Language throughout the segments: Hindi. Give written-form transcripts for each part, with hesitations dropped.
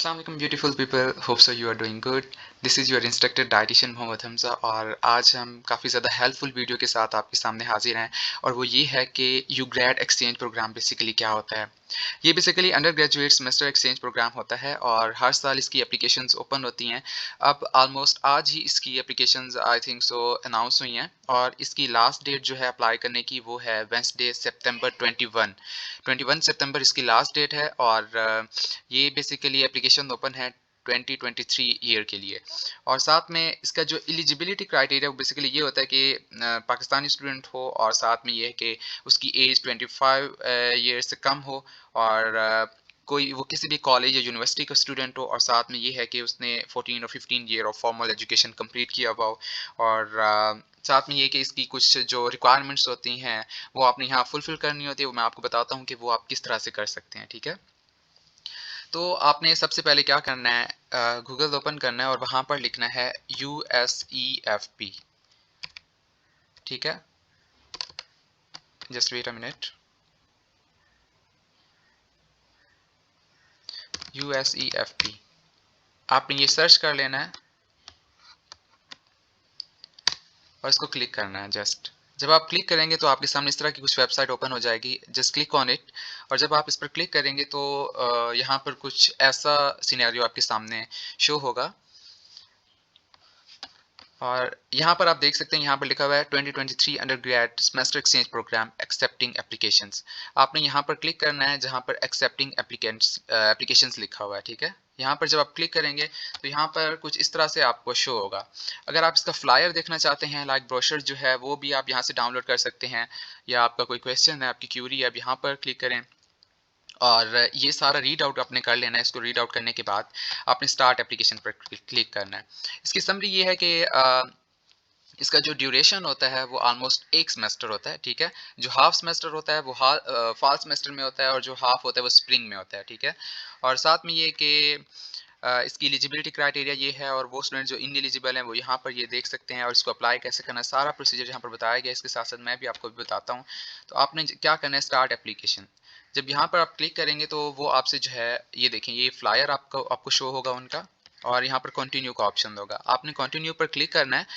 अस्सलाम वालेकुम beautiful people, hope so you are doing good. This is your instructor dietitian Mohammad Hamza और आज हम काफ़ी ज़्यादा हेल्पफुल वीडियो के साथ आपके सामने हाजिर हैं। और वो ये है कि UGRAD exchange program basically क्या होता है। ये basically undergraduate semester exchange program होता है और हर साल इसकी एप्लीकेशंस ओपन होती हैं। अब ऑलमोस्ट आज ही इसकी applications I think so announce हुई हैं और इसकी लास्ट डेट जो है अप्लाई करने की वो है वेडनेसडे सितंबर 21 सितंबर इसकी लास्ट डेट है। और ये बेसिकली एप्लीकेशन ओपन है 2023 ईयर के लिए। और साथ में इसका जो एलिजिबिलिटी क्राइटेरिया वो बेसिकली ये होता है कि पाकिस्तानी स्टूडेंट हो और साथ में ये है कि उसकी एज 25 ईयर से कम हो और कोई वो किसी भी कॉलेज या यूनिवर्सिटी का स्टूडेंट हो और साथ में ये है कि उसने 14 और 15 year of formal education complete किया हुआ हो। और साथ में ये कि इसकी कुछ जो रिक्वायरमेंट्स होती हैं वो आपने यहाँ फुलफिल करनी होती है। वो मैं आपको बताता हूँ कि वो आप किस तरह से कर सकते हैं। ठीक है, तो आपने सबसे पहले क्या करना है, गूगल ओपन करना है और वहाँ पर लिखना है USEFP। ठीक है, just wait a minute. USEFP आपने ये सर्च कर लेना है और इसको क्लिक करना है। जस्ट जब आप क्लिक करेंगे तो आपके सामने इस तरह की कुछ वेबसाइट ओपन हो जाएगी। जस्ट क्लिक ऑन इट और जब आप इस पर क्लिक करेंगे तो यहाँ पर कुछ ऐसा सिनेरियो आपके सामने शो होगा। और यहाँ पर आप देख सकते हैं, यहाँ पर लिखा हुआ है 2023 undergrad semester exchange program accepting applications. आपने यहाँ पर क्लिक करना है जहाँ पर एक्सेप्टिंग एप्लीकेशंस लिखा हुआ है। ठीक है, यहाँ पर जब आप क्लिक करेंगे तो यहाँ पर कुछ इस तरह से आपको शो होगा। अगर आप इसका फ्लायर देखना चाहते हैं, लाइक ब्रोशर जो है वो भी आप यहाँ से डाउनलोड कर सकते हैं, या आपका कोई क्वेश्चन है, आपकी क्यूरी है, आप यहाँ पर क्लिक करें और ये सारा रीड आउट आपने कर लेना है। इसको रीड आउट करने के बाद आपने स्टार्ट एप्लीकेशन पर क्लिक करना है। इसकी समरी ये है कि इसका जो ड्यूरेशन होता है वो ऑलमोस्ट एक सेमेस्टर होता है। ठीक है, जो हाफ सेमेस्टर होता है वो फॉल सेमेस्टर में होता है और जो हाफ होता है वो स्प्रिंग में होता है। ठीक है, और साथ में ये कि इसकी एलिजिबिलिटी क्राइटेरिया ये है और वो स्टूडेंट जो इन एलिजिबल हैं वो यहाँ पर ये देख सकते हैं और इसको अप्लाई कैसे करना है, सारा प्रोसीजर यहाँ पर बताया गया है। इसके साथ साथ मैं भी आपको भी बताता हूँ। तो आपने क्या करना है, स्टार्ट एप्लीकेशन जब यहाँ पर आप क्लिक करेंगे तो वो आपसे जो है ये देखें, ये फ्लायर आपको शो होगा उनका और यहाँ पर कंटिन्यू का ऑप्शन होगा। आपने कंटिन्यू पर क्लिक करना है।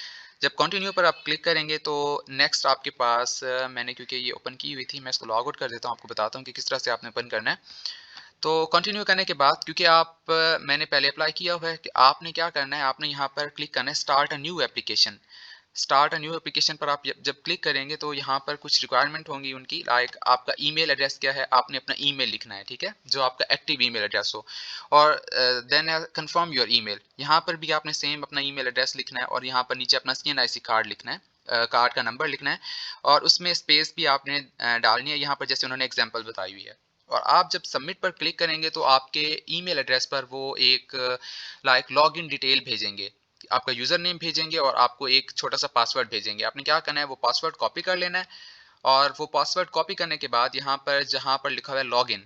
जब कंटिन्यू पर आप क्लिक करेंगे तो नेक्स्ट आपके पास मैंने क्योंकि ये ओपन की हुई थी, मैं इसको लॉग आउट कर देता हूँ, आपको बताता हूँ कि किस तरह से आपने ओपन करना है। तो कंटिन्यू करने के बाद क्योंकि मैंने पहले अप्लाई किया हुआ है, कि आपने क्या करना है, आपने यहाँ पर क्लिक करना है start a new application. Start a new application पर आप जब क्लिक करेंगे तो यहाँ पर कुछ रिक्वायरमेंट होंगी उनकी, लाइक आपका ईमेल एड्रेस क्या है, आपने अपना ईमेल लिखना है। ठीक है, जो आपका एक्टिव ईमेल एड्रेस हो। और देन कंफर्म योर ईमेल, यहाँ पर भी आपने सेम अपना ईमेल एड्रेस लिखना है और यहाँ पर नीचे अपना CNIC कार्ड लिखना है, कार्ड का नंबर लिखना है और उसमें स्पेस भी आपने डालनी है यहाँ पर, जैसे उन्होंने एग्जाम्पल बताई हुई है। और आप जब सबमिट पर क्लिक करेंगे तो आपके ईमेल एड्रेस पर वो एक लाइक लॉगिन डिटेल भेजेंगे, आपका यूज़र नेम भेजेंगे और आपको एक छोटा सा पासवर्ड भेजेंगे। आपने क्या करना है, वो पासवर्ड कॉपी कर लेना है और वो पासवर्ड कॉपी करने के बाद यहाँ पर जहाँ पर लिखा हुआ है लॉगिन,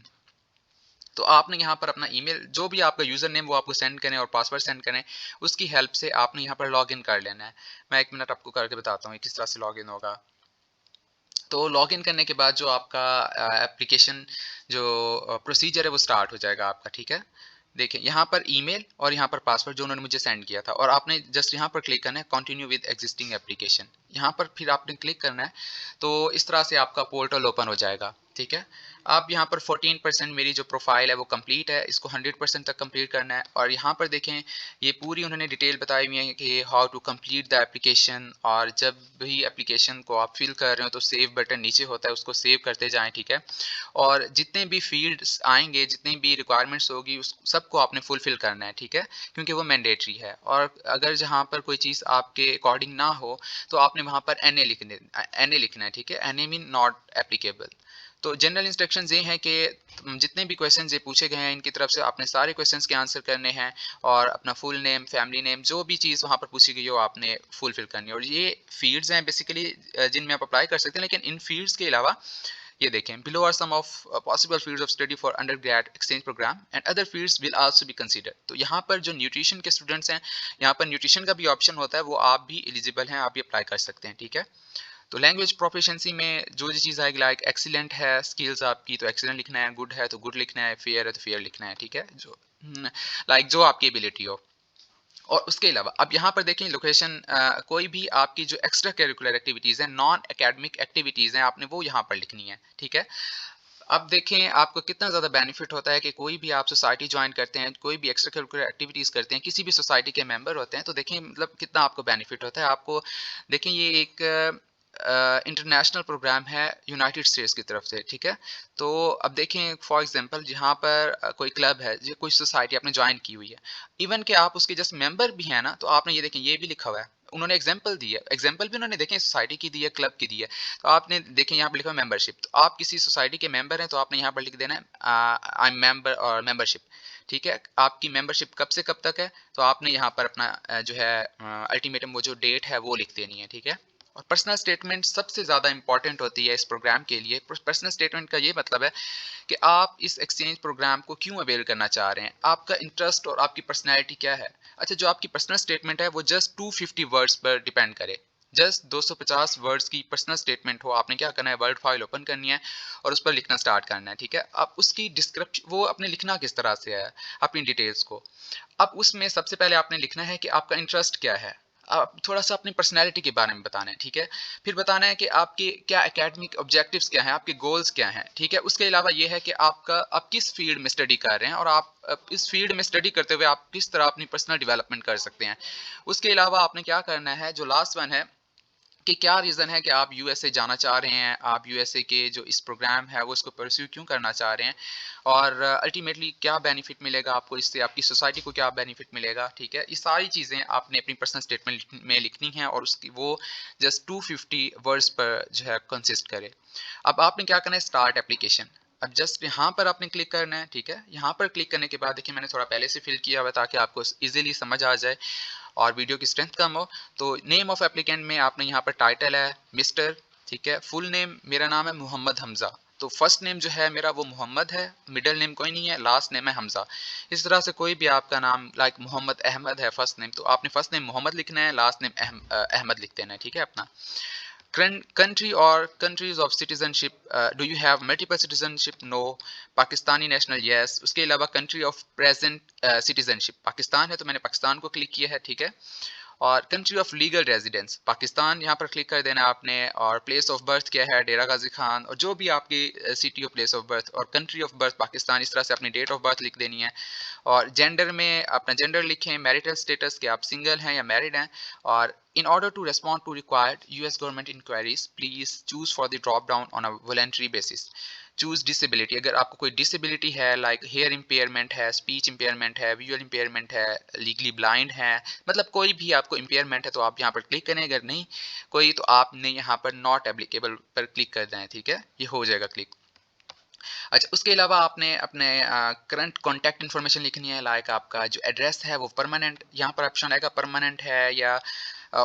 तो आपने यहाँ पर अपना ईमेल जो भी आपका यूज़र नेम वो आपको सेंड करें और पासवर्ड सेंड करें, उसकी हेल्प से आपने यहाँ पर लॉगिन कर लेना है। मैं एक मिनट आपको करके बताता हूँ किस तरह से लॉगिन होगा। तो लॉगिन करने के बाद जो आपका एप्लीकेशन जो प्रोसीजर है वो स्टार्ट हो जाएगा आपका। ठीक है, देखिए यहाँ पर ईमेल और यहाँ पर पासवर्ड जो उन्होंने मुझे सेंड किया था, और आपने जस्ट यहाँ पर क्लिक करना है कंटिन्यू विद एग्जिस्टिंग एप्लीकेशन। यहाँ पर फिर आपने क्लिक करना है तो इस तरह से आपका पोर्टल ओपन हो जाएगा। ठीक है, आप यहाँ पर 14% मेरी जो प्रोफाइल है वो कंप्लीट है, इसको 100% तक कंप्लीट करना है। और यहाँ पर देखें, ये पूरी उन्होंने डिटेल बताई हुई है कि how to complete the application, और जब भी एप्लीकेशन को आप फिल कर रहे हो तो सेव बटन नीचे होता है, उसको सेव करते जाएं। ठीक है, और जितने भी फील्ड्स आएंगे, जितनी भी रिक्वायरमेंट्स होगी, उस सबको आपने फुलफिल करना है। ठीक है, क्योंकि वो मैंडेटरी है। और अगर जहाँ पर कोई चीज़ आपके अकॉर्डिंग ना हो तो आपने वहाँ पर NA लिखना है। ठीक है, NA मीन नॉट एप्लीकेबल। तो जनरल इंस्ट्रक्शंस ये हैं कि जितने भी क्वेश्चंस ये पूछे गए हैं इनकी तरफ से आपने सारे क्वेश्चंस के आंसर करने हैं और अपना फुल नेम, फैमिली नेम, जो भी चीज़ वहाँ पर पूछी गई हो आपने फुलफिल करनी है। और ये फील्ड्स हैं बेसिकली जिनमें आप अप्लाई कर सकते हैं। लेकिन इन फील्ड्स के अलावा ये देखें, below are some of possible fields of study for undergrad exchange program and other fields will also be consider. तो यहाँ पर जो न्यूट्रिशन के स्टूडेंट्स हैं, यहाँ पर न्यूट्रिशन का भी ऑप्शन होता है, वो आप भी एलिजिबल हैं, आप भी अप्लाई कर सकते हैं। ठीक है, तो लैंग्वेज प्रोफिशिएंसी में जो चीज़ आएगी लाइक एक्सीलेंट है स्किल्स आपकी तो एक्सीलेंट लिखना है, गुड है तो गुड लिखना है, फेयर है तो फेयर लिखना है, ठीक है, जो लाइक जो आपकी एबिलिटी हो। और उसके अलावा अब यहाँ पर देखें लोकेशन, कोई भी आपकी जो एक्स्ट्रा करिकुलर एक्टिविटीज़ हैं, नॉन एकेडमिक एक्टिविटीज़ हैं, आपने वो यहाँ पर लिखनी है, ठीक है। अब देखें आपको कितना ज़्यादा बेनिफिट होता है कि कोई भी आप सोसाइटी ज्वाइन करते हैं, कोई भी एक्स्ट्रा करिकुलर एक्टिविटीज़ करते हैं, किसी भी सोसाइटी के मेंबर होते हैं, तो देखें मतलब कितना आपको बेनिफिट होता है। आपको देखें ये एक इंटरनेशनल प्रोग्राम है यूनाइटेड स्टेट्स की तरफ से, ठीक है। तो अब देखें फॉर एग्जांपल जहाँ पर कोई क्लब है, जो कोई सोसाइटी आपने ज्वाइन की हुई है, इवन कि आप उसके जस्ट मेंबर भी हैं ना, तो आपने ये देखें ये भी लिखा हुआ है, उन्होंने एग्जाम्पल दी है, एग्जाम्पल भी उन्होंने देखें सोसाइटी की दी है, क्लब की दी है। तो आपने देखें यहाँ पर लिखा है मेंबरशिप, तो आप किसी सोसाइटी के मेंबर हैं तो आपने यहाँ पर लिख देना है आई एम मेंबर और मेंबरशिप, ठीक है। आपकी मेंबरशिप कब से कब तक है, तो आपने यहाँ पर अपना जो है अल्टीमेटम वो जो डेट है वो लिख देनी है, ठीक है। और पर्सनल स्टेटमेंट सबसे ज़्यादा इंपॉर्टेंट होती है इस प्रोग्राम के लिए। पर्सनल स्टेटमेंट का ये मतलब है कि आप इस एक्सचेंज प्रोग्राम को क्यों अवेल करना चाह रहे हैं, आपका इंटरेस्ट और आपकी पर्सनैलिटी क्या है। अच्छा, जो आपकी पर्सनल स्टेटमेंट है वो जस्ट 250 वर्ड्स पर डिपेंड करे, जस्ट 250 वर्ड्स की पर्सनल स्टेटमेंट हो, आपने क्या करना है, वर्ड फाइल ओपन करनी है और उस पर लिखना स्टार्ट करना है, ठीक है। अब उसकी डिस्क्रिप्शन वो अपने लिखना किस तरह से है, अपनी डिटेल्स को, अब उसमें सबसे पहले आपने लिखना है कि आपका इंटरेस्ट क्या है, आप थोड़ा सा अपनी पर्सनैलिटी के बारे में बताना है, ठीक है। फिर बताना है कि आपके क्या एकेडमिक ऑब्जेक्टिव्स क्या हैं, आपके गोल्स क्या हैं, ठीक है। उसके अलावा ये है कि आप किस फील्ड में स्टडी कर रहे हैं और आप इस फील्ड में स्टडी करते हुए आप किस तरह अपनी पर्सनल डेवलपमेंट कर सकते हैं। उसके अलावा आपने क्या करना है, जो लास्ट वन है कि क्या रीज़न है कि आप यूएसए जाना चाह रहे हैं, आप यूएसए के जो इस प्रोग्राम है वो इसको परस्यू क्यों करना चाह रहे हैं, और अल्टीमेटली क्या बेनिफिट मिलेगा आपको इससे, आपकी सोसाइटी को क्या बेनिफिट मिलेगा, ठीक है। ये सारी चीज़ें आपने अपनी पर्सनल स्टेटमेंट में लिखनी है और उसकी वो जस्ट 250 वर्ड्स पर जो है कंसिस्ट करे। अब आपने क्या करना है, स्टार्ट एप्लीकेशन। अब जस्ट यहाँ पर आपने क्लिक करना है, ठीक है। यहाँ पर क्लिक करने के बाद देखिए मैंने थोड़ा पहले से फिल किया हुआ ताकि आपको इजीली समझ आ जाए और वीडियो की स्ट्रेंथ कम हो। तो नेम ऑफ एप्लीकेंट में आपने यहाँ पर टाइटल है मिस्टर, ठीक है। फुल नेम मेरा नाम है मोहम्मद हमजा, तो फर्स्ट नेम जो है मेरा वो मोहम्मद है, मिडिल नेम कोई नहीं है, लास्ट नेम है हमजा। इस तरह से कोई भी आपका नाम लाइक मोहम्मद अहमद है फर्स्ट नेम, तो आपने फर्स्ट नेम मोहम्मद लिखना है, लास्ट नेम अहमद लिख देना है, ठीक है अपना। Country or countries of citizenship, do you have multiple citizenship? No. Pakistani national yes. उसके अलावा country of present citizenship, Pakistan है तो मैंने पाकिस्तान को क्लिक किया है, ठीक है। और country of legal residence Pakistan यहाँ पर क्लिक कर देना आपने, और प्लेस ऑफ बर्थ क्या है, डेरा गाजी खान, और जो भी आपकी city of place of birth, और कंट्री ऑफ बर्थ पाकिस्तान, इस तरह से अपनी डेट ऑफ बर्थ लिख देनी है। और जेंडर में अपना जेंडर लिखें, मैरिटल स्टेटस कि आप सिंगल हैं या मैरिड हैं। और in order to respond to required US government inquiries, please choose for the drop down on a voluntary basis. Choose disability, अगर आपको कोई डिसेबिलिटी है लाइक हेयर इम्पेयरमेंट है, स्पीच इम्पेयरमेंट है, विजुअल इम्पेयरमेंट है, लीगली ब्लाइंड है, मतलब कोई भी आपको इम्पेयरमेंट है तो आप यहाँ पर क्लिक करें, अगर नहीं कोई तो आपने यहाँ पर नॉट एप्लीकेबल पर क्लिक कर दें, ठीक है, ये हो जाएगा क्लिक। अच्छा, उसके अलावा आपने अपने करंट कॉन्टैक्ट इन्फॉर्मेशन लिखनी है, लाइक आपका जो एड्रेस है वो परमानेंट, यहाँ पर ऑप्शन आएगा परमानेंट है या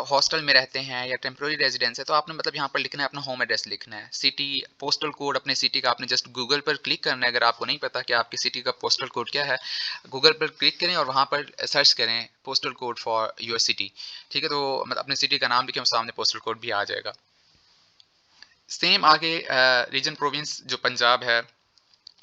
हॉस्टल में रहते हैं या टेम्प्रोरी रेजिडेंस है, तो आपने मतलब यहाँ पर लिखना है अपना होम एड्रेस लिखना है। सिटी पोस्टल कोड अपने सिटी का आपने जस्ट गूगल पर क्लिक करना है, अगर आपको नहीं पता कि आपकी सिटी का पोस्टल कोड क्या है, गूगल पर क्लिक करें और वहाँ पर सर्च करें postal code for your city, ठीक है। तो मतलब अपने सिटी का नाम लिखें, सामने पोस्टल कोड भी आ जाएगा। सेम आगे रीजन प्रोविंस जो पंजाब है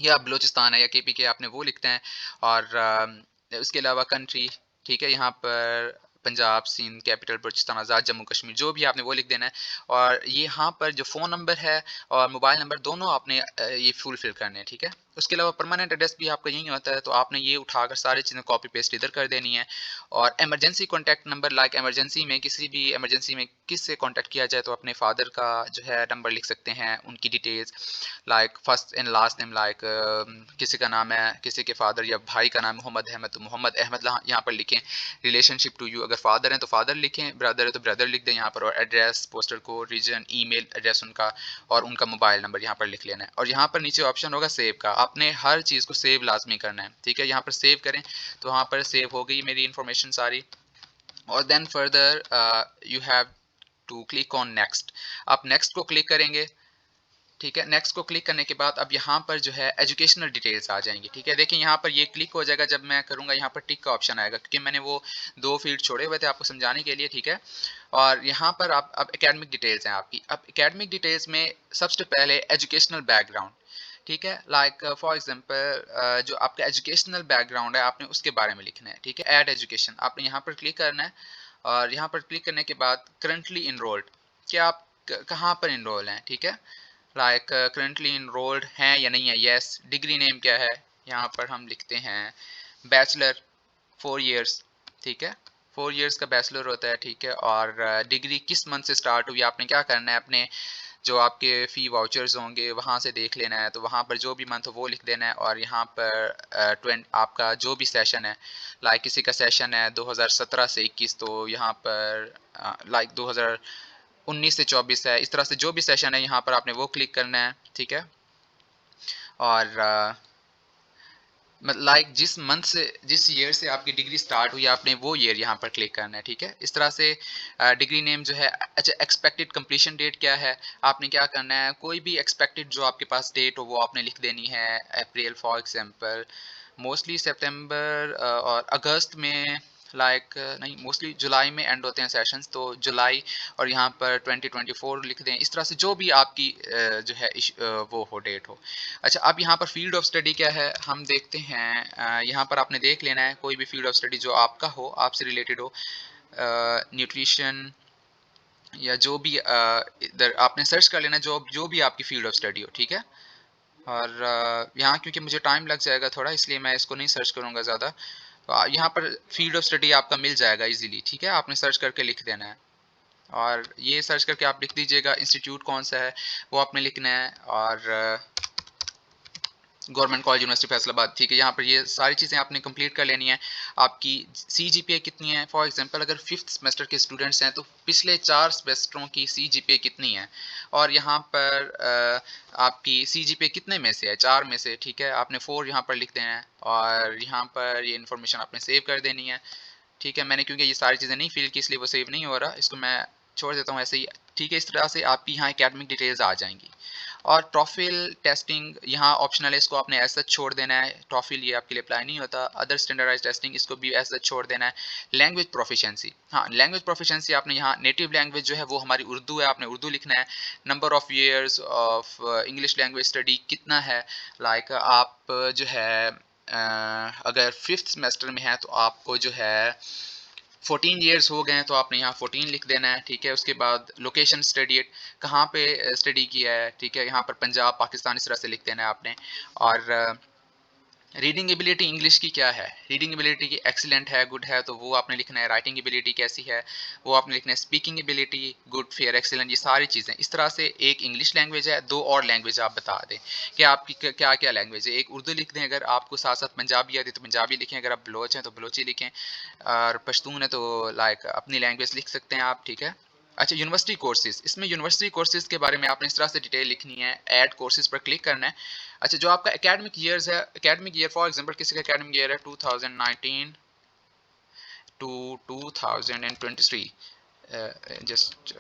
या बलूचिस्तान है या केपी के, आपने वो लिखते हैं। और उसके अलावा कंट्री, ठीक है, यहाँ पर पंजाब, सिंध, कैपिटल बलूचिस्तान आज़ाद, जम्मू कश्मीर, जो भी आपने वो लिख देना है। और ये यहाँ पर जो फ़ोन नंबर है और मोबाइल नंबर दोनों आपने ये फुलफिल करने हैं, ठीक है। उसके अलावा परमानेंट एड्रेस भी आपका यही होता है, तो आपने ये उठाकर सारी चीज़ें कॉपी पेस्ट इधर कर देनी है। और emergency contact number, like emergency में किसी भी इमरजेंसी में किससे कॉन्टैक्ट किया जाए, तो अपने फादर का जो है नंबर लिख सकते हैं, उनकी details like first and last name, like किसी का नाम है, किसी के फादर या भाई का नाम मोहम्मद अहमद, तो मोहम्मद अहमद यहाँ पर लिखें। रिलेशनशिप टू यू, अगर फादर हैं तो फादर लिखें, ब्रदर है तो ब्रदर लिख दें यहाँ पर। और address, postal code, region, email address उनका, और उनका मोबाइल नंबर यहाँ पर लिख लेना है। और यहाँ पर नीचे ऑप्शन होगा सेव का, आपने हर चीज़ को सेव लाजमी करना है, ठीक है। यहाँ पर सेव करें तो वहाँ पर सेव हो गई मेरी इन्फॉर्मेशन सारी। और then further you have to click on next, आप नेक्स्ट को क्लिक करेंगे, ठीक है। नेक्स्ट को क्लिक करने के बाद अब यहाँ पर जो है एजुकेशनल डिटेल्स आ जाएंगी। ठीक है, देखिए यहाँ पर ये क्लिक हो जाएगा। जब मैं करूँगा यहाँ पर टिक का ऑप्शन आएगा, क्योंकि मैंने वो 2 फील्ड छोड़े हुए थे आपको समझाने के लिए। ठीक है, और यहाँ पर आप अब एकेडमिक डिटेल्स हैं आपकी। अब एकेडमिक डिटेल्स में सबसे पहले एजुकेशनल बैकग्राउंड। ठीक है, लाइक फॉर एग्जांपल जो आपका एजुकेशनल बैकग्राउंड है आपने उसके बारे में लिखना है। ठीक है, ऐड एजुकेशन आपने यहाँ पर क्लिक करना है, और यहाँ पर क्लिक करने के बाद करंटली इनरोल्ड, कि आप कहाँ पर इनरोल हैं। ठीक है, लाइक करंटली इनरोल्ड हैं या नहीं है, यस। डिग्री नेम क्या है, यहाँ पर हम लिखते हैं बैचलर 4 इयर्स। ठीक है, 4 इयर्स का बैचलर होता है। ठीक है, और डिग्री किस मंथ से स्टार्ट हुई, आपने क्या करना है, अपने जो आपके फ़ी वाउचर्स होंगे वहाँ से देख लेना है। तो वहाँ पर जो भी मंथ हो वो लिख देना है, और यहाँ पर आपका जो भी सेशन है, लाइक किसी का सेशन है 2017 से 21, तो यहाँ पर लाइक 2019 से 24 है। इस तरह से जो भी सेशन है यहाँ पर आपने वो क्लिक करना है। ठीक है, और लाइक जिस मंथ से, जिस ईयर से आपकी डिग्री स्टार्ट हुई आपने वो ईयर यहाँ पर क्लिक करना है। ठीक है, इस तरह से डिग्री नेम जो है। अच्छा, एक्सपेक्टेड कंप्लीशन डेट क्या है, आपने क्या करना है, कोई भी एक्सपेक्टेड जो आपके पास डेट हो वो आपने लिख देनी है। अप्रैल फॉर एग्जांपल, मोस्टली सितंबर और अगस्त में, लाइक नहीं, मोस्टली जुलाई में एंड होते हैं सेशंस, तो जुलाई, और यहाँ पर 2024 लिख दें। इस तरह से जो भी आपकी जो है वो हो, डेट हो। अच्छा, अब यहाँ पर फील्ड ऑफ स्टडी क्या है हम देखते हैं। यहाँ पर आपने देख लेना है कोई भी फील्ड ऑफ स्टडी जो आपका हो, आपसे रिलेटेड हो, न्यूट्रिशन या जो भी इधर आपने सर्च कर लेना, जो भी आपकी फील्ड ऑफ स्टडी हो। ठीक है, और यहाँ क्योंकि मुझे टाइम लग जाएगा थोड़ा, इसलिए मैं इसको नहीं सर्च करूँगा ज़्यादा। तो यहाँ पर फील्ड ऑफ स्टडी आपका मिल जाएगा इजीली। ठीक है, आपने सर्च करके लिख देना है, और ये सर्च करके आप लिख दीजिएगा इंस्टीट्यूट कौन सा है वो आपने लिखना है, और गवर्नमेंट कॉलेज यूनिवर्सिटी फैसलाबाद। ठीक है, यहाँ पर ये सारी चीज़ें आपने कंप्लीट कर लेनी है। आपकी CGPA कितनी है, फॉर एग्जांपल अगर 5th सेमेस्टर के स्टूडेंट्स हैं तो पिछले 4 सेमेस्टरों की CGPA कितनी है, और यहाँ पर आपकी CGPA कितने में से है, 4 में से। ठीक है, आपने 4 यहाँ पर लिख देना है, और यहाँ पर ये इन्फॉर्मेशन आपने सेव कर देनी है। ठीक है, मैंने क्योंकि ये सारी चीज़ें नहीं फिल की इसलिए वो सेव नहीं हो रहा, इसको मैं छोड़ देता हूँ ऐसे ही। ठीक है, इस तरह से आपकी यहाँ एकेडमिक डिटेल्स आ जाएंगी। और टॉफिल टेस्टिंग यहाँ ऑप्शनल है, इसको आपने ऐसा छोड़ देना है। टॉफिल ये आपके लिए अप्लाई नहीं होता। अदर स्टैंडर्डाइज टेस्टिंग, इसको भी ऐसा छोड़ देना है। लैंग्वेज प्रोफिशिएंसी, हाँ, लैंग्वेज प्रोफिशिएंसी आपने यहाँ नेटिव लैंग्वेज जो है वो हमारी उर्दू है, आपने उर्दू लिखना है। Number of years of English language study कितना है, लाइक आप जो है अगर 5th सेमेस्टर में है तो आपको जो है 14 ईयर्स हो गए हैं, तो आपने यहाँ 14 लिख देना है। ठीक है, उसके बाद लोकेशन स्टडी, कहाँ पे स्टडी किया है। ठीक है, यहाँ पर पंजाब, पाकिस्तान, इस तरह से लिख देना है आपने। और रीडिंग एबिलिटी इंग्लिश की क्या है, रीडिंग एबिलिटी की एक्सीलेंट है, गुड है, तो वो आपने लिखना है। राइटिंग एबिलिटी कैसी है वो आपने लिखना है। Speaking ability good, fair, excellent, ये सारी चीज़ें। इस तरह से एक इंग्लिश लैंग्वेज है, 2 और लैंग्वेज आप बता दें कि आपकी क्या क्या लैंग्वेज है। एक उर्दू लिख दें, अगर आपको साथ साथ पंजाबी आती है तो पंजाबी लिखें, अगर आप बलोच हैं तो बलोची लिखें, और पश्तून है तो लाइक अपनी लैंग्वेज लिख सकते हैं आप। ठीक है, अच्छा, यूनिवर्सिटी कोर्सेज, इसमें यूनिवर्सिटी कोर्सेज के बारे में आपने इस तरह से डिटेल लिखनी है। ऐड कोर्सेज पर क्लिक करना है। अच्छा, जो आपका एकेडमिक ईयर्स है, एकेडमिक ईयर फॉर एग्जांपल किसी का एकेडमिक ईयर है 2019 टू 2023, जस्ट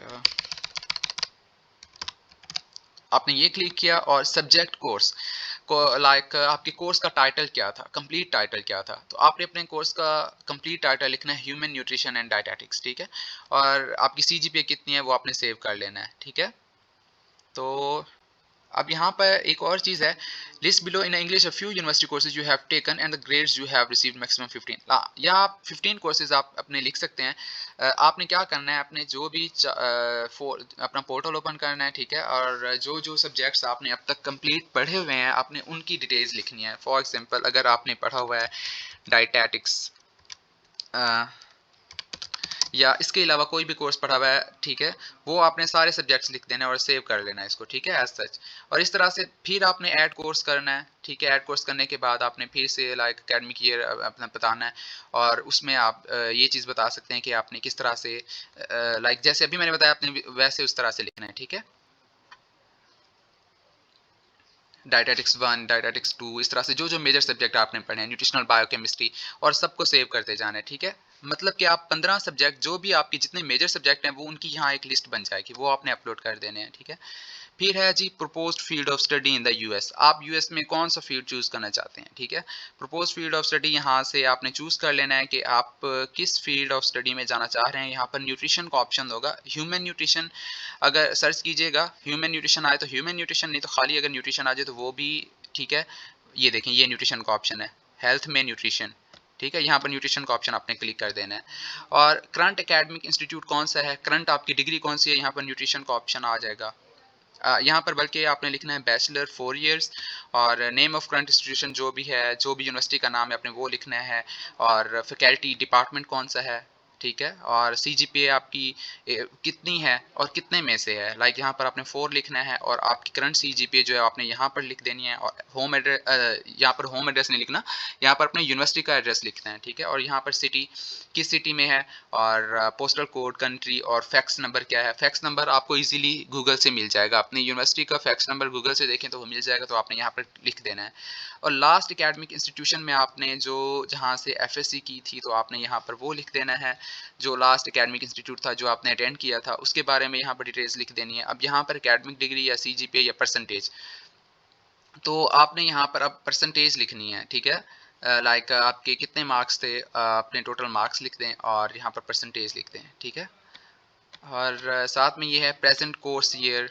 आपने ये क्लिक किया, और सब्जेक्ट कोर्स को, लाइक आपके कोर्स का टाइटल क्या था, कंप्लीट टाइटल क्या था, तो आपने अपने कोर्स का कंप्लीट टाइटल लिखना है, ह्यूमन न्यूट्रिशन एंड डायटेटिक्स। ठीक है, और आपकी CGPA कितनी है वो आपने सेव कर लेना है। ठीक है, तो अब यहाँ पर एक और चीज़ है, list below in English a few university courses you have taken and the grades you have received maximum 15, या आप 15 कोर्सेज आप अपने लिख सकते हैं। आपने क्या करना है, अपने जो भी अपना पोर्टल ओपन करना है। ठीक है, और जो जो सब्जेक्ट्स आपने अब तक कंप्लीट पढ़े हुए हैं आपने उनकी डिटेल्स लिखनी है। फॉर एग्जांपल अगर आपने पढ़ा हुआ है डायटेटिक्स, या इसके अलावा कोई भी कोर्स पढ़ा हुआ है, ठीक है, वो आपने सारे सब्जेक्ट्स लिख देना है और सेव कर लेना है इसको। ठीक है, एज सच। और इस तरह से फिर आपने ऐड कोर्स करना है। ठीक है, ऐड कोर्स करने के बाद आपने फिर से लाइक एकेडमिक ईयर अपना बताना है, और उसमें आप ये चीज़ बता सकते हैं कि आपने किस तरह से, लाइक जैसे अभी मैंने बताया आपने वैसे उस तरह से लिखना है। ठीक है, डायटेटिक्स 1, डायटेटिक्स 2, इस तरह से जो जो मेजर सब्जेक्ट आपने पढ़े हैं, न्यूट्रिशनल बायोकेमिस्ट्री, और सबको सेव करते जाना है। ठीक है, मतलब कि आप 15 सब्जेक्ट, जो भी आपके जितने मेजर सब्जेक्ट हैं वो उनकी यहाँ एक लिस्ट बन जाएगी, वो आपने अपलोड कर देने हैं। ठीक है, फिर है जी proposed field of study in the US. आप यूएस में कौन सा फील्ड चूज करना चाहते हैं, ठीक है। प्रपोज्ड फील्ड ऑफ स्टडी यहाँ से आपने चूज कर लेना है कि आप किस फील्ड ऑफ स्टडी में जाना चाह रहे हैं। यहाँ पर न्यूट्रिशन का ऑप्शन होगा, ह्यूमन न्यूट्रिशन अगर सर्च कीजिएगा, ह्यूमन न्यूट्रिशन आए तो ह्यूमन न्यूट्रिशन, नहीं तो खाली अगर न्यूट्रिशन आ जाए तो वो भी ठीक है। ये देखें, ये न्यूट्रिशन का ऑप्शन है, हेल्थ में न्यूट्रिशन, ठीक है। यहाँ पर न्यूट्रिशन का ऑप्शन आपने क्लिक कर देना है। और करंट एकेडमिक इंस्टीट्यूट कौन सा है, करंट आपकी डिग्री कौन सी है, यहाँ पर न्यूट्रिशन का ऑप्शन आ जाएगा। यहाँ पर बल्कि आपने लिखना है बैचलर 4 इयर्स, और नेम ऑफ करंट इंस्टीट्यूशन जो भी है, जो भी यूनिवर्सिटी का नाम है आपने वो लिखना है, और फैकल्टी डिपार्टमेंट कौन सा है, ठीक है। और सीजीपीए आपकी कितनी है और कितने में से है, लाइक यहाँ पर आपने 4 लिखना है, और आपकी करंट सीजीपीए जो है आपने यहाँ पर लिख देनी है। और होम एड्रेस, यहाँ पर होम एड्रेस नहीं लिखना, यहाँ पर अपने यूनिवर्सिटी का एड्रेस लिखना है, ठीक है। और यहाँ पर सिटी किस सिटी में है, और पोस्टल कोड, कंट्री, और फैक्स नंबर क्या है। फैक्स नंबर आपको इजीली गूगल से मिल जाएगा, अपनी यूनिवर्सिटी का फैक्स नंबर गूगल से देखें तो वो मिल जाएगा, तो आपने यहाँ पर लिख देना है। और लास्ट एकेडमिक इंस्टीट्यूशन में आपने जो जहाँ से एफएससी की थी तो आपने यहाँ पर वो लिख देना है, जो लास्ट एकेडमिक इंस्टीट्यूट था जो आपने अटेंड किया था उसके बारे में यहाँ पर डिटेल्स लिख देनी है। अब यहाँ पर एकेडमिक डिग्री या सीजीपीए या परसेंटेज, तो आपने यहाँ पर अब परसेंटेज लिखनी है, ठीक है। लाइक आपके कितने मार्क्स थे, अपने टोटल मार्क्स लिख दें और यहाँ पर परसेंटेज लिख दें, ठीक है। और साथ में ये है प्रेजेंट कोर्स ईयर,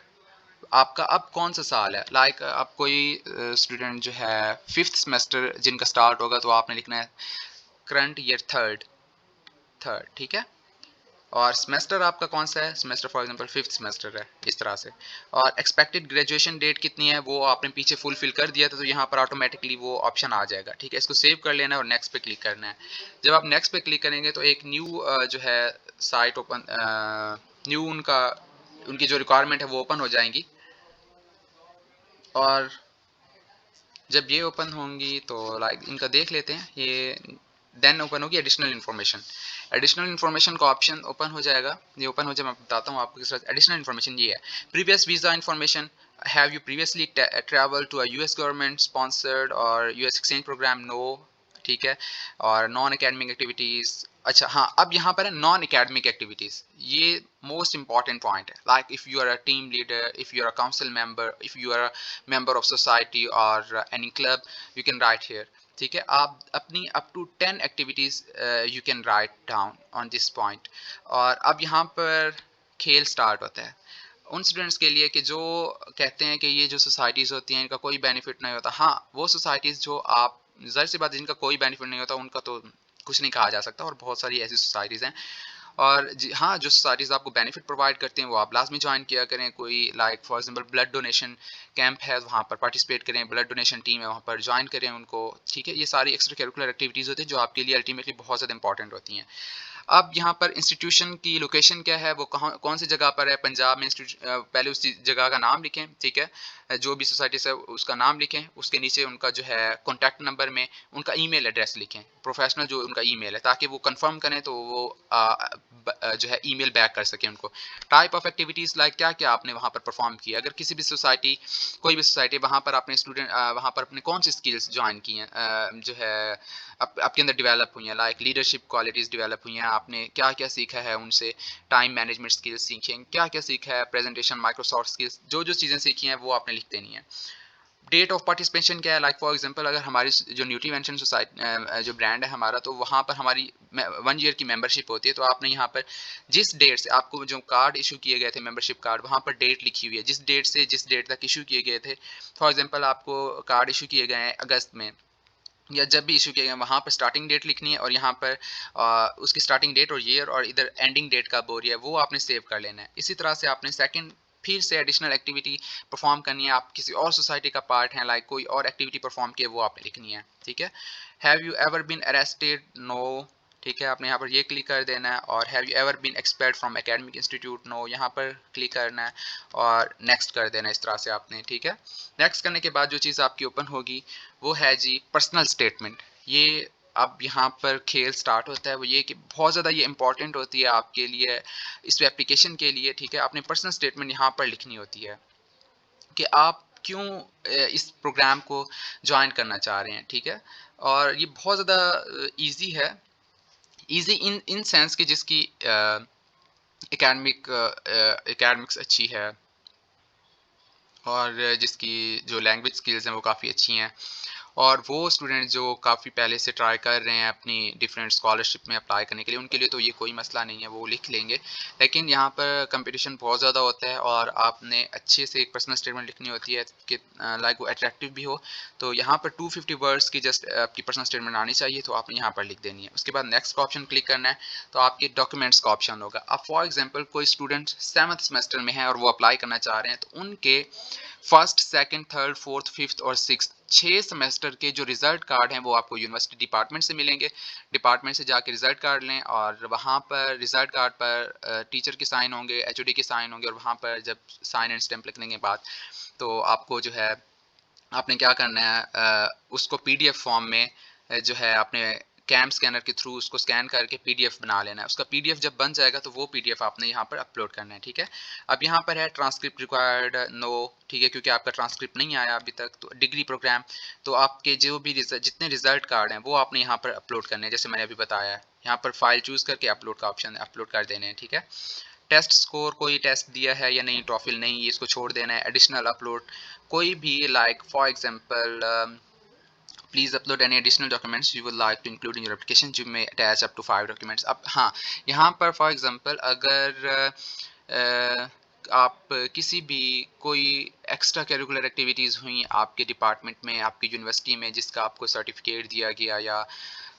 आपका अब कौन सा साल है। लाइक अब कोई स्टूडेंट जो है 5th सेमेस्टर जिनका स्टार्ट होगा तो आपने लिखना है करंट ईयर थर्ड, ठीक है। और सेमेस्टर आपका कौन सा है, semester for example 5th semester है, इस तरह से। और एक्सपेक्टेड ग्रेजुएशन डेट कितनी है वो आपने पीछे फुलफिल कर दिया था, तो यहाँ पर ऑटोमेटिकली वो ऑप्शन आ जाएगा, ठीक है। इसको सेव कर लेना है और नेक्स्ट पे क्लिक करना है। जब आप नेक्स्ट पे क्लिक करेंगे तो एक न्यू जो है साइट ओपन, न्यू उनकी जो रिक्वायरमेंट है वो ओपन हो जाएंगी। और जब ये ओपन होंगी तो लाइक इनका देख लेते हैं, ये देन ओपन होगी एडिशनल इन्फॉर्मेशन। एडिशनल इन्फॉर्मेशन का ऑप्शन ओपन हो जाएगा, ये ओपन हो जाए मैं बताता हूँ आपको किस तरह। एडिशनल इन्फॉर्मेशन ये है, previous visa information, have you previously travel to a US government sponsored और यूएस एक्सचेंज प्रोग्राम, नो, ठीक है। और नॉन एकेडमिक एक्टिविटीज़, अच्छा हाँ, अब यहाँ पर है नॉन एकेडमिक एक्टिविटीज़, ये मोस्ट इंपॉर्टेंट पॉइंट है। Like if you are a team leader, if you are a council member, if you are a member of society और any club, you can write here, ठीक है। आप अपनी up to 10 activities you can write down on this point. और अब यहाँ पर खेल स्टार्ट होता है उन स्टूडेंट्स के लिए कि जो कहते हैं कि ये जो सोसाइटीज़ होती हैं इनका कोई बेनिफिट नहीं होता। हाँ, वो सोसाइटीज़ जो आप ज़ाहिर सी बात है जिनका कोई बेनिफिट नहीं होता उनका तो कुछ नहीं कहा जा सकता, और बहुत सारी ऐसी सोसाइटीज़ हैं। और जी हाँ, जो सोसाइटीज़ आपको बेनिफिट प्रोवाइड करती हैं वो आप लाजमी ज्वाइन किया करें। कोई like for example blood donation camp है, वहाँ पर पार्टिसिपेट करें, ब्लड डोनेशन टीम है वहाँ पर ज्वाइन करें उनको, ठीक है। ये सारी एक्स्ट्रा करिकुलर एक्टिविटीज़ होती हैं जो आपके लिए अल्टीमेटली बहुत ज़्यादा इंपॉर्टेंट होती हैं। अब यहाँ पर इंस्टीट्यूशन की लोकेशन क्या है, वो कहाँ कौन सी जगह पर है। पंजाब में पहले उस जगह का नाम लिखें, ठीक है। जो भी सोसाइटी से उसका नाम लिखें, उसके नीचे उनका जो है कॉन्टैक्ट नंबर में उनका ईमेल एड्रेस लिखें, प्रोफेशनल जो उनका ईमेल है, ताकि वो कंफर्म करें तो वो जो है ईमेल बैक कर सकें उनको। टाइप ऑफ एक्टिविटीज़ लाइक क्या क्या आपने वहाँ पर परफॉर्म किया, अगर किसी भी सोसाइटी, कोई भी सोसाइटी, वहाँ पर आपने स्टूडेंट वहाँ पर अपने कौन सी स्किल्स ज्वाइन की हैं, जो है आपके अंदर डेवलप हुई हैं। लाइक लीडरशिप क्वालिटीज़ डेवलप हुई हैं, आपने क्या क्या सीखा है उनसे, टाइम मैनेजमेंट स्किल्स सीखें, क्या क्या सीखा है, प्रेजेंटेशन, माइक्रोसॉफ्ट स्किल्स, जो जो चीज़ें सीखी हैं वो आपने लिख देनी है। डेट ऑफ पार्टिसिपेशन क्या है, लाइक फॉर एग्जांपल अगर हमारी जो न्यूट्रीवेंशन सोसाइटी जो ब्रांड है हमारा, तो वहाँ पर हमारी 1 ईयर की मेंबरशिप होती है, तो आपने यहाँ पर जिस डेट से आपको जो कार्ड इशू किए गए थे, मेंबरशिप कार्ड, वहाँ पर डेट लिखी हुई है, जिस डेट से जिस डेट तक इशू किए गए थे। फॉर एग्जांपल आपको कार्ड इशू किए गए हैं अगस्त में, या जब भी इशू किया गया, वहाँ पर स्टार्टिंग डेट लिखनी है, और यहाँ पर उसकी स्टार्टिंग डेट और ईयर, और इधर एंडिंग डेट कब हो रही है वो आपने सेव कर लेना है। इसी तरह से आपने सेकंड फिर से एडिशनल एक्टिविटी परफॉर्म करनी है, आप किसी और सोसाइटी का पार्ट है, लाइक कोई और एक्टिविटी परफॉर्म किए वो आपने लिखनी है, ठीक है। Have you ever been arrested, no, ठीक है, आपने यहाँ पर ये क्लिक कर देना है। और have you ever been expelled from academic institute, no, यहाँ पर क्लिक करना है और नेक्स्ट कर देना है, इस तरह से आपने, ठीक है। नेक्स्ट करने के बाद जो चीज़ आपकी ओपन होगी वो है जी पर्सनल स्टेटमेंट। ये अब यहाँ पर खेल स्टार्ट होता है, वो ये कि बहुत ज़्यादा ये इंपॉर्टेंट होती है आपके लिए, इस एप्लीकेशन के लिए, ठीक है। आपने पर्सनल स्टेटमेंट यहाँ पर लिखनी होती है कि आप क्यों इस प्रोग्राम को ज्वाइन करना चाह रहे हैं, ठीक है। और ये बहुत ज़्यादा ईजी है, ईजी इन सेंस कि जिसकी एकेडमिक्स अच्छी है, और जिसकी जो लैंग्वेज स्किल्स हैं वो काफ़ी अच्छी हैं, और वो स्टूडेंट जो काफ़ी पहले से ट्राई कर रहे हैं अपनी डिफरेंट स्कॉलरशिप में अप्लाई करने के लिए, उनके लिए तो ये कोई मसला नहीं है, वो लिख लेंगे। लेकिन यहाँ पर कंपटीशन बहुत ज़्यादा होता है और आपने अच्छे से एक पर्सनल स्टेटमेंट लिखनी होती है कि लाइक वो अट्रैक्टिव भी हो। तो यहाँ पर 250 वर्ड्स की जस्ट आपकी पर्सनल स्टेटमेंट आनी चाहिए, तो आपने यहाँ पर लिख देनी है। उसके बाद नेक्स्ट का ऑप्शन क्लिक करना है, तो आपके डॉक्यूमेंट्स का ऑप्शन होगा। अब फॉर एग्जाम्पल कोई स्टूडेंट 7th सेमेस्टर में है और वो अप्लाई करना चाह रहे हैं, तो उनके first, second, third, fourth, fifth और सिक्स्थ 6 सेमेस्टर के जो रिजल्ट कार्ड हैं वो आपको यूनिवर्सिटी डिपार्टमेंट से मिलेंगे। डिपार्टमेंट से जाके रिजल्ट कार्ड लें और वहाँ पर रिजल्ट कार्ड पर टीचर के साइन होंगे, एचओडी के साइन होंगे, और वहाँ पर जब साइन एंड स्टैंप लिखने के बाद तो आपको जो है आपने क्या करना है, उसको पीडीएफ फॉर्म में जो है आपने कैम स्कैनर के थ्रू उसको स्कैन करके पीडीएफ बना लेना है। उसका पीडीएफ जब बन जाएगा तो वो पीडीएफ आपने यहाँ पर अपलोड करना है, ठीक है। अब यहाँ पर है ट्रांसक्रिप्ट रिक्वायर्ड, नो, ठीक है, क्योंकि आपका ट्रांसक्रिप्ट नहीं आया अभी तक। तो डिग्री प्रोग्राम, तो आपके जो भी जितने रिजल्ट कार्ड हैं वो आपने यहाँ पर अपलोड करने हैं, जैसे मैंने अभी बताया है। यहाँ पर फाइल चूज करके अपलोड का ऑप्शन है, अपलोड कर देने हैं, ठीक है। टेस्ट स्कोर, कोई टेस्ट दिया है या नहीं, टॉफिल नहीं, इसको छोड़ देना है। एडिशनल अपलोड, कोई भी like for example please upload any additional documents you would like to include in your application, you may attach up to 5 documents. अब हाँ, यहाँ पर फॉर एग्जांपल अगर आप किसी भी कोई एक्स्ट्रा करिकुलर एक्टिविटीज़ हुई आपके डिपार्टमेंट में, आपकी यूनिवर्सिटी में, जिसका आपको सर्टिफिकेट दिया गया, या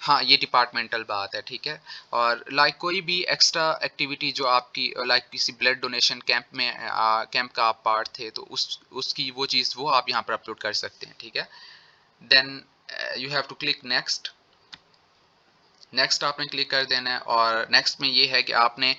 हाँ ये डिपार्टमेंटल बात है, ठीक है। और लाइक कोई भी एक्स्ट्रा एक्टिविटी जो आपकी लाइक किसी ब्लड डोनेशन कैंप में कैंप का आप पार्ट थे, तो उसकी वो चीज़ वो आप यहाँ पर अपलोड कर सकते हैं, ठीक है। Then you have to click next. Next आपने क्लिक कर देना है, और नेक्स्ट में ये है कि आपने,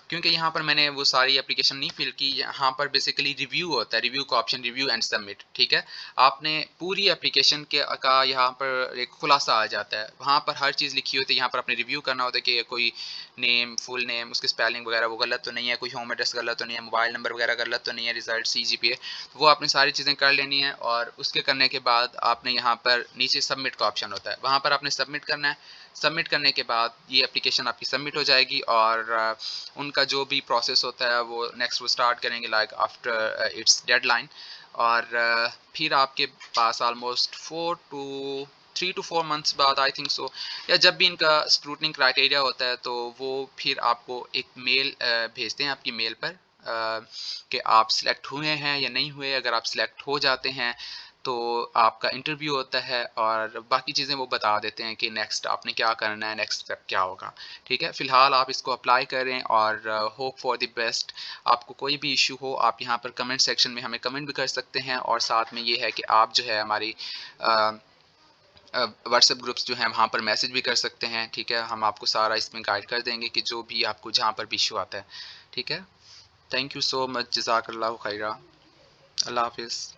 क्योंकि यहाँ पर मैंने वो सारी एप्लीकेशन नहीं फिल की, यहाँ पर बेसिकली रिव्यू होता है, रिव्यू का ऑप्शन, रिव्यू एंड सबमिट, ठीक है। आपने पूरी एप्लीकेशन के का यहाँ पर एक खुलासा आ जाता है, वहाँ पर हर चीज़ लिखी होती है। यहाँ पर आपने रिव्यू करना होता है कि कोई नेम, फुल नेम, उसकी स्पेलिंग वगैरह वो गलत तो नहीं है, कोई होम एड्रेस गलत तो नहीं है, मोबाइल नंबर वगैरह गलत तो नहीं है, रिजल्ट CGPA, तो वो आपने सारी चीज़ें कर लेनी है। और उसके करने के बाद आपने यहाँ पर नीचे सबमिट का ऑप्शन होता है, वहाँ पर आपने सबमिट करना है। सबमिट करने के बाद ये एप्लीकेशन आपकी सबमिट हो जाएगी, और उनका जो भी प्रोसेस होता है वो नेक्स्ट वो स्टार्ट करेंगे लाइक आफ्टर इट्स डेडलाइन। और फिर आपके पास ऑलमोस्ट 3 to 4 मंथ्स बाद, आई थिंक सो, या जब भी इनका स्क्रूटनिंग क्राइटेरिया होता है, तो वो फिर आपको एक मेल भेजते हैं आपकी मेल पर कि आप सिलेक्ट हुए हैं या नहीं हुए। अगर आप सिलेक्ट हो जाते हैं तो आपका इंटरव्यू होता है, और बाकी चीज़ें वो बता देते हैं कि नेक्स्ट आपने क्या करना है, नेक्स्ट स्टेप क्या होगा, ठीक है। फ़िलहाल आप इसको अप्लाई करें और होप फॉर द बेस्ट। आपको कोई भी इशू हो आप यहाँ पर कमेंट सेक्शन में हमें कमेंट भी कर सकते हैं, और साथ में ये है कि आप जो है हमारी व्हाट्सएप ग्रुप्स जो हैं वहाँ पर मैसेज भी कर सकते हैं, ठीक है। हम आपको सारा इसमें गाइड कर देंगे कि जो भी आपको जहाँ पर भी इशू आता है, ठीक है। थैंक यू सो मच, जज़ाकल्लाहु खैरा, अल्लाह हाफिज़।